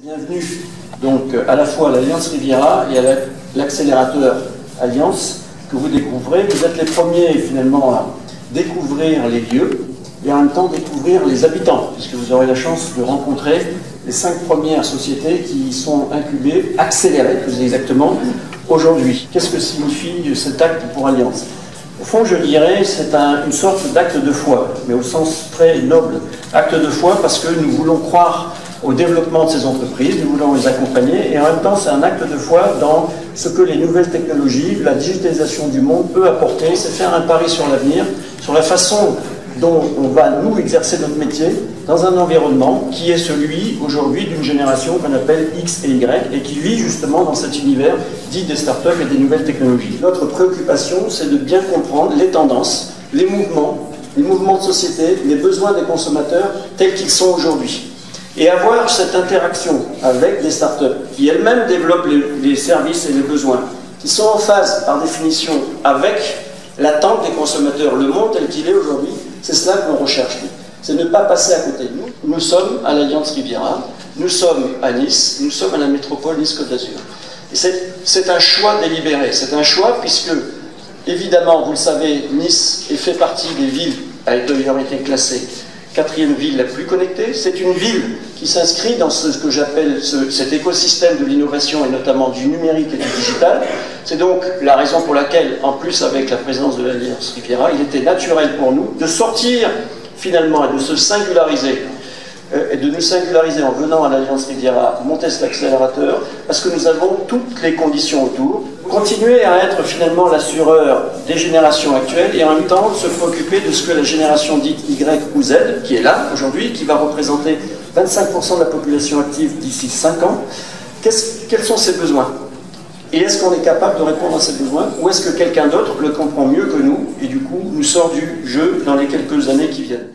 Bienvenue donc à la fois à l'Alliance Riviera et à l'accélérateur Alliance que vous découvrez. Vous êtes les premiers finalement à découvrir les lieux et en même temps découvrir les habitants, puisque vous aurez la chance de rencontrer les 5 premières sociétés qui sont incubées, accélérées plus exactement, aujourd'hui. Qu'est-ce que signifie cet acte pour Alliance? Au fond, je dirais, c'est une sorte d'acte de foi, mais au sens très noble. Acte de foi parce que nous voulons croire au développement de ces entreprises, nous voulons les accompagner, et en même temps c'est un acte de foi dans ce que les nouvelles technologies, la digitalisation du monde peut apporter. C'est faire un pari sur l'avenir, sur la façon dont on va nous exercer notre métier dans un environnement qui est celui aujourd'hui d'une génération qu'on appelle X et Y et qui vit justement dans cet univers dit des startups et des nouvelles technologies. Notre préoccupation, c'est de bien comprendre les tendances, les mouvements de société, les besoins des consommateurs tels qu'ils sont aujourd'hui. Et avoir cette interaction avec des startups qui elles-mêmes développent les services et les besoins, qui sont en phase par définition avec l'attente des consommateurs, le monde tel qu'il est aujourd'hui, c'est cela qu'on recherche. C'est ne pas passer à côté de nous. Nous sommes à l'Alliance Riviera, nous sommes à Nice, nous sommes à la métropole Nice-Côte d'Azur. Et c'est un choix délibéré, c'est un choix puisque, évidemment, vous le savez, Nice fait partie des villes ayant été classées 4e ville la plus connectée. C'est une ville qui s'inscrit dans ce que j'appelle cet écosystème de l'innovation et notamment du numérique et du digital. C'est donc la raison pour laquelle, en plus avec la présence de l'Alliance Riviera, il était naturel pour nous de sortir finalement et de se singulariser et de nous singulariser en venant à l'Alliance Riviera, monter cet accélérateur, parce que nous avons toutes les conditions autour. Continuer à être finalement l'assureur des générations actuelles et en même temps se préoccuper de ce que la génération dite Y ou Z, qui est là aujourd'hui, qui va représenter 25% de la population active d'ici 5 ans, quels sont ses besoins? Et est-ce qu'on est capable de répondre à ces besoins, ou est-ce que quelqu'un d'autre le comprend mieux que nous et du coup nous sort du jeu dans les quelques années qui viennent?